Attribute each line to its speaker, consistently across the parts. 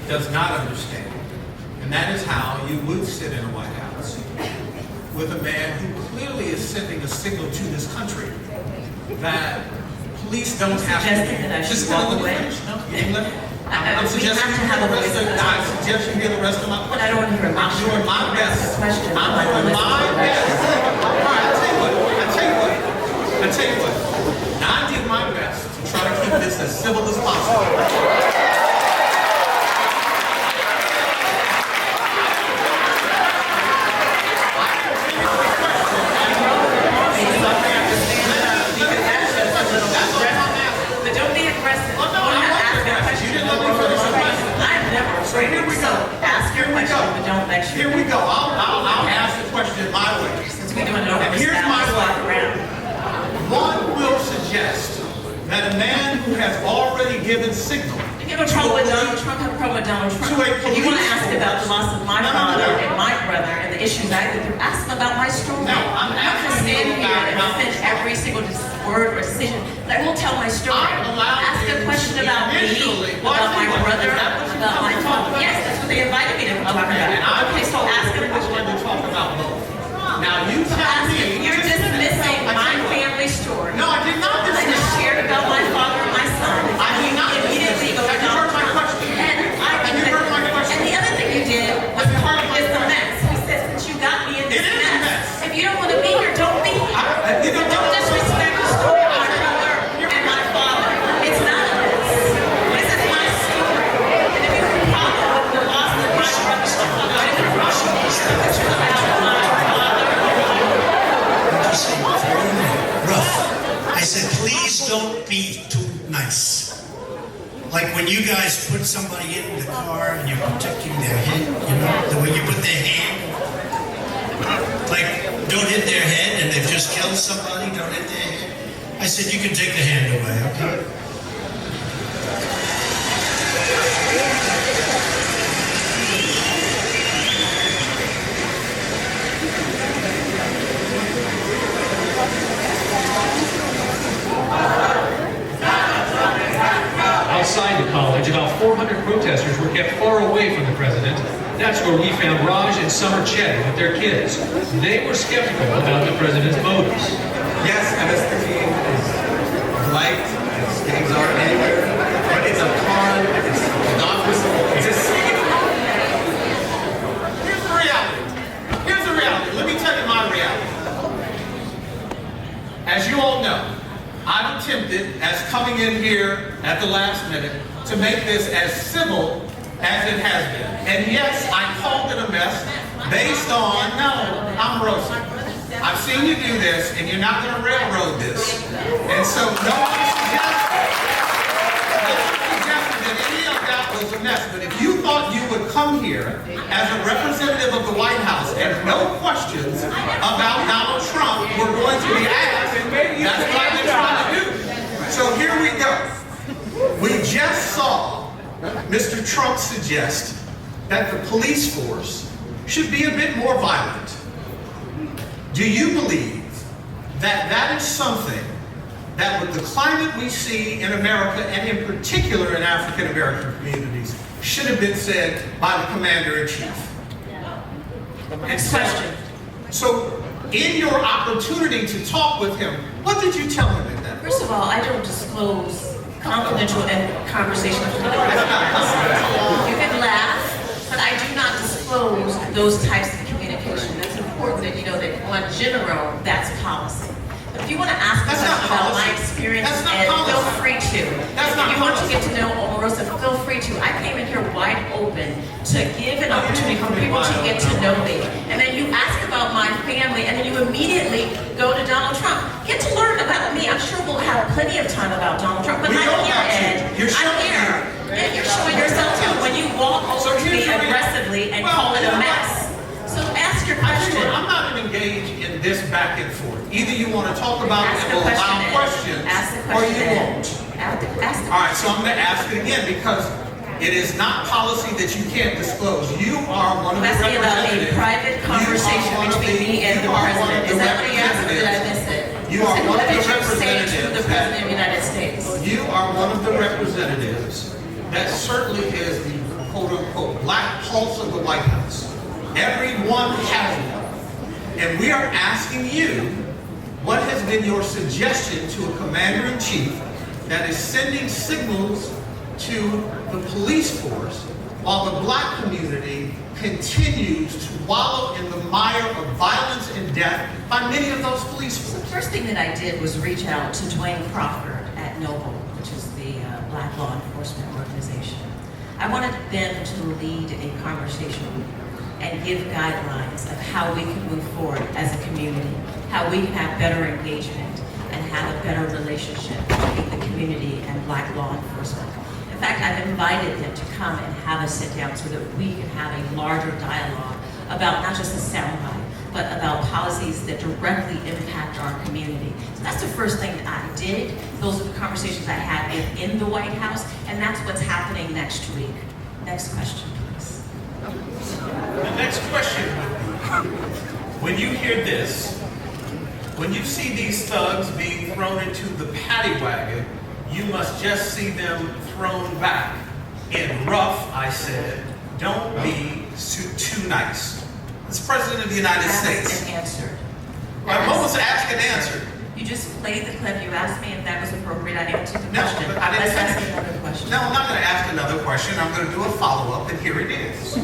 Speaker 1: does not understand, and that is how you would sit in a White House with a man who clearly is sending a signal to this country that police don't have to
Speaker 2: Suggesting that I should walk away?
Speaker 1: No, you didn't let me. I'm
Speaker 2: We
Speaker 1: suggesting
Speaker 2: have to
Speaker 1: you
Speaker 2: have
Speaker 1: hear
Speaker 2: a
Speaker 1: the rest
Speaker 2: voice
Speaker 1: of
Speaker 2: at the
Speaker 1: I
Speaker 2: table.
Speaker 1: suggest you hear the rest of my
Speaker 2: But I don't want to hear
Speaker 1: I'm doing my best.
Speaker 2: question.
Speaker 1: I'm doing my best. All right, I tell you what. Now I did my best to try to keep this as civil as possible.
Speaker 2: But don't be aggressive.
Speaker 1: Oh, no, I wasn't aggressive. You didn't let me finish the question.
Speaker 2: I'm never
Speaker 1: So here we go.
Speaker 2: Ask your question, but don't lecture.
Speaker 1: Here we go. I'll ask the question my way.
Speaker 2: Since we're doing it over,
Speaker 1: And here's my
Speaker 2: walk
Speaker 1: way.
Speaker 2: around.
Speaker 1: One will suggest that a man who has already given signal
Speaker 2: You have a problem with Donald Trump, have a problem with Donald Trump.
Speaker 1: To a
Speaker 2: If you want to
Speaker 1: police
Speaker 2: ask about the loss of my
Speaker 1: No, no,
Speaker 2: father
Speaker 1: no.
Speaker 2: and my brother and the issues I went through, ask them about my story.
Speaker 1: No, I'm
Speaker 2: not going to
Speaker 1: asking
Speaker 2: stand
Speaker 1: you
Speaker 2: here
Speaker 1: about
Speaker 2: and
Speaker 1: how-
Speaker 2: defend every single word or decision. But I will tell my story.
Speaker 1: I'm allowed
Speaker 2: Ask
Speaker 1: you
Speaker 2: a question about me,
Speaker 1: initially-
Speaker 2: about my
Speaker 1: Well,
Speaker 2: brother,
Speaker 1: is that what you
Speaker 2: about my
Speaker 1: come to
Speaker 2: father.
Speaker 1: talk about?
Speaker 2: Yes, that's what they invited me to talk about.
Speaker 1: And I
Speaker 2: Okay, so ask a
Speaker 1: we're
Speaker 2: question.
Speaker 1: going to talk about both. Now you tell
Speaker 2: Ask
Speaker 1: me.
Speaker 2: if you're
Speaker 1: just a minute.
Speaker 2: dismissing
Speaker 1: I tell
Speaker 2: my
Speaker 1: you what.
Speaker 2: family story.
Speaker 1: No, I did not
Speaker 2: I
Speaker 1: dismiss.
Speaker 2: just shared about my father and my son.
Speaker 1: I did not
Speaker 2: Immediately go to
Speaker 1: Have you heard
Speaker 2: Donald
Speaker 1: my
Speaker 2: Trump.
Speaker 1: question?
Speaker 2: And I
Speaker 1: Have you heard my question?
Speaker 2: And the other thing you did was
Speaker 1: Have you heard
Speaker 2: part
Speaker 1: my
Speaker 2: of the
Speaker 1: question?
Speaker 2: mess. He says that you got me in this
Speaker 1: It is a mess.
Speaker 2: If you don't want to be here, don't be here.
Speaker 1: You
Speaker 2: But
Speaker 1: know,
Speaker 2: don't disrespect the story of my brother and my father. It's not a mess. This is my story. And if you have a problem with the loss of my brother, this is about my father.
Speaker 3: Rough. I said, please don't be too nice. Like when you guys put somebody in the car and you're protecting their head, you know, the way you put their hand, like don't hit their head and they've just killed somebody, don't hit their head. I said, you can take the hand away, okay?
Speaker 4: Outside the college, about 400 protesters were kept far away from the president. That's where we found Raj and Summer chatting with their kids. They were skeptical about the president's motives.
Speaker 5: Yes, MST is liked, as games are anywhere, but it's a con, it's not visible, it's a
Speaker 1: Here's the reality. Here's the reality. Let me tell you my reality. As you all know, I've attempted, as coming in here at the last minute, to make this as civil as it has been. And yes, I called it a mess based on, no, Omarosa. I've seen you do this, and you're not going to railroad this. And so no one suggested that any of that was a mess. But if you thought you would come here as a representative of the White House and no questions about Donald Trump were going to be asked, that's what I've been trying to do. So here we go. We just saw Mr. Trump suggest that the police force should be a bit more violent. Do you believe that that is something that with the climate we see in America and in particular in African American communities should have been said by the commander-in-chief?
Speaker 2: Next question.
Speaker 1: So in your opportunity to talk with him, what did you tell him in that?
Speaker 2: First of all, I don't disclose confidential conversations with the
Speaker 1: That's not
Speaker 2: president. You can laugh, but I do not disclose those types of communication. That's important that you know that on general, that's policy. But if you want to ask me
Speaker 1: That's not
Speaker 2: about my
Speaker 1: policy.
Speaker 2: experience,
Speaker 1: That's not
Speaker 2: and feel
Speaker 1: policy.
Speaker 2: free to.
Speaker 1: That's
Speaker 2: If
Speaker 1: not
Speaker 2: you want to
Speaker 1: policy.
Speaker 2: get to know Omarosa, feel free to. I came in here wide open to give an opportunity for people to get to know me. And then you ask about my family, and then you immediately go to Donald Trump. Get to learn about me. I'm sure we'll have plenty of time about Donald Trump, but
Speaker 1: We
Speaker 2: I'm
Speaker 1: don't
Speaker 2: here,
Speaker 1: have to.
Speaker 2: Ed.
Speaker 1: You're
Speaker 2: I'm
Speaker 1: showing
Speaker 2: here. And you're showing yourself too when you walk over to me
Speaker 1: here's the reality.
Speaker 2: aggressively and
Speaker 1: Well,
Speaker 2: call it
Speaker 1: you know
Speaker 2: a mess. So ask your
Speaker 1: I tell you
Speaker 2: question.
Speaker 1: what, I'm not engaged in this back and forth. Either you want to talk about it
Speaker 2: Ask
Speaker 1: and
Speaker 2: the
Speaker 1: we'll allow
Speaker 2: question.
Speaker 1: questions,
Speaker 2: Ask the
Speaker 1: or
Speaker 2: question.
Speaker 1: you won't.
Speaker 2: Ask the
Speaker 1: All right, so I'm going to ask it again because it is not policy that you can't disclose. You are one of the
Speaker 2: asking about a
Speaker 1: representatives.
Speaker 2: private conversation between me and the president. Is that what he asked, or did I miss it?
Speaker 1: You are
Speaker 2: So
Speaker 1: one
Speaker 2: what
Speaker 1: of
Speaker 2: did
Speaker 1: the
Speaker 2: you say to
Speaker 1: representatives
Speaker 2: the president of the United States?
Speaker 1: You are one of the representatives that certainly is the quote black pulse of the White House. Everyone has one. And we are asking you, what has been your suggestion to a commander-in-chief that is sending signals to the police force while the black community continues to wallow in the mire of violence and death by many of those police
Speaker 2: So the
Speaker 1: forces?
Speaker 2: first thing that I did was reach out to Dwayne Crawford at NOBL, which is the Black Law Enforcement Organization. I wanted them to lead a conversation and give guidelines of how we can move forward as a community, how we can have better engagement and have a better relationship between the community and black law enforcement. In fact, I've invited them to come and have a sit down so that we can have a larger dialogue about not just the soundbite, but about policies that directly impact our community. So that's the first thing that I did. Those are the conversations I had in the White House, and that's what's happening next week. Next question, please.
Speaker 1: The next question would be, when you hear this, when you see these thugs being thrown into the paddy wagon, you must just see them thrown back. In rough, I said, don't be too nice. It's President of the United States.
Speaker 2: Asked and answered.
Speaker 1: What was asked and answered?
Speaker 2: You just played the clip. You asked me if that was appropriate. I answered the
Speaker 1: No,
Speaker 2: question.
Speaker 1: but I didn't
Speaker 2: Let's ask
Speaker 1: finish.
Speaker 2: another question.
Speaker 1: No, I'm not going to ask another question. I'm going to do a follow-up, and here it is.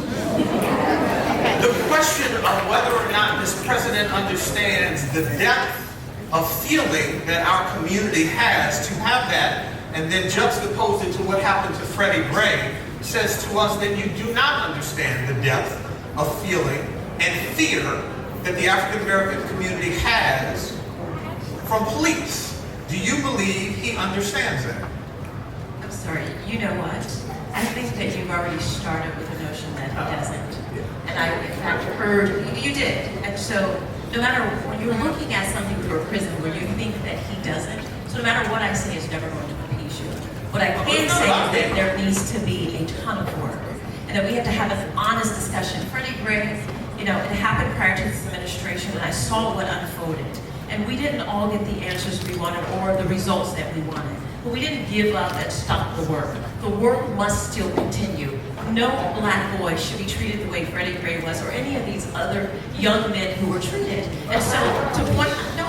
Speaker 1: The question of whether or not this president understands the depth of feeling that our community has to have that, and then juxtaposed it to what happened to Freddie Gray, says to us that you do not understand the depth of feeling and fear that the African American community has from police. Do you believe he understands that?
Speaker 2: I'm sorry. You know what? I think that you've already started with the notion that he doesn't. And I, in fact, heard you did. And so, no matter when you're looking at something through a prism where you think that he doesn't, so no matter what I say is never going to appease you. What I can say is that there needs to be a ton of work, and that we have to have an honest discussion. Freddie Gray, you know, it happened prior to this administration, and I saw what unfolded. And we didn't all get the answers we wanted or the results that we wanted. But we didn't give up and stop the work. The work must still continue. No black boy should be treated the way Freddie Gray was or any of these other young men who were treated. And so to point, no,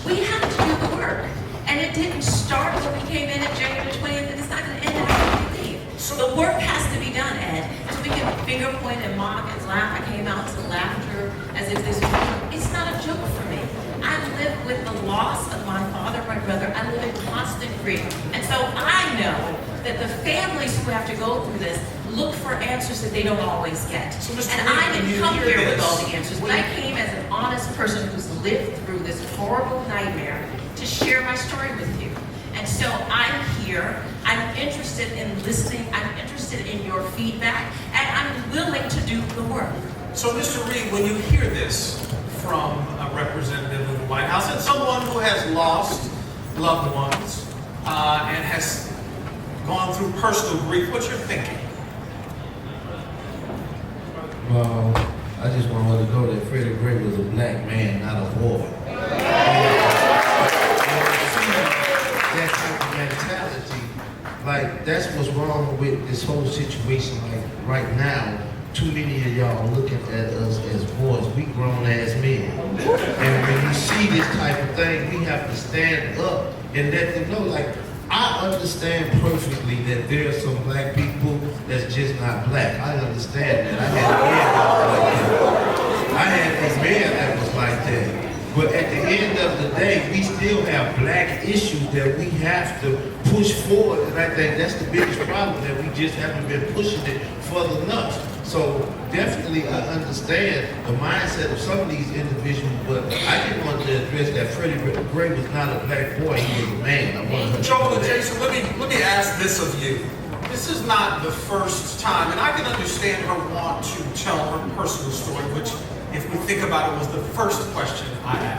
Speaker 2: we have to do the work. And it didn't start when we came in at January 20th, and it's not going to end after we leave. So the work has to be done, Ed. So we can finger point and mock and laugh. I came out to laughter as if this was, it's not a joke for me. I live with the loss of my father, my brother. I live in constant grief. And so I know that the families who have to go through this look for answers that they don't always get.
Speaker 1: So, Mr.
Speaker 2: And
Speaker 1: Reed,
Speaker 2: I
Speaker 1: when
Speaker 2: didn't
Speaker 1: you
Speaker 2: come
Speaker 1: hear
Speaker 2: here with
Speaker 1: this,
Speaker 2: all the answers. But I came as an honest person who's lived through this horrible nightmare to share my story with you. And so I'm here. I'm interested in listening. I'm interested in your feedback. And I'm willing to do the work.
Speaker 1: So, Mr. Reed, when you hear this from a representative of the White House and someone who has lost loved ones and has gone through personal grief, what you're thinking?
Speaker 6: Well, I just want to let you know that Freddie Gray was a black man, not a boy. That type of mentality, like, that's what's wrong with this whole situation. Like, right now, too many of y'all looking at us as boys. We grown-ass men. And when you see this type of thing, we have to stand up and let them know, like, I understand perfectly that there are some black people that's just not black. I understand that. I had a man that was like that. But at the end of the day, we still have black issues that we have to push forward. And I think that's the biggest problem, that we just haven't been pushing it further enough. So definitely I understand the mindset of some of these individuals, but I didn't want to address that Freddie Gray was not a black boy, he was a man. I wanted to
Speaker 1: Joel and Jason, let me ask this of you. This is not the first time, and I can understand her want to tell her personal story, which, if we think about it, was the first question I asked.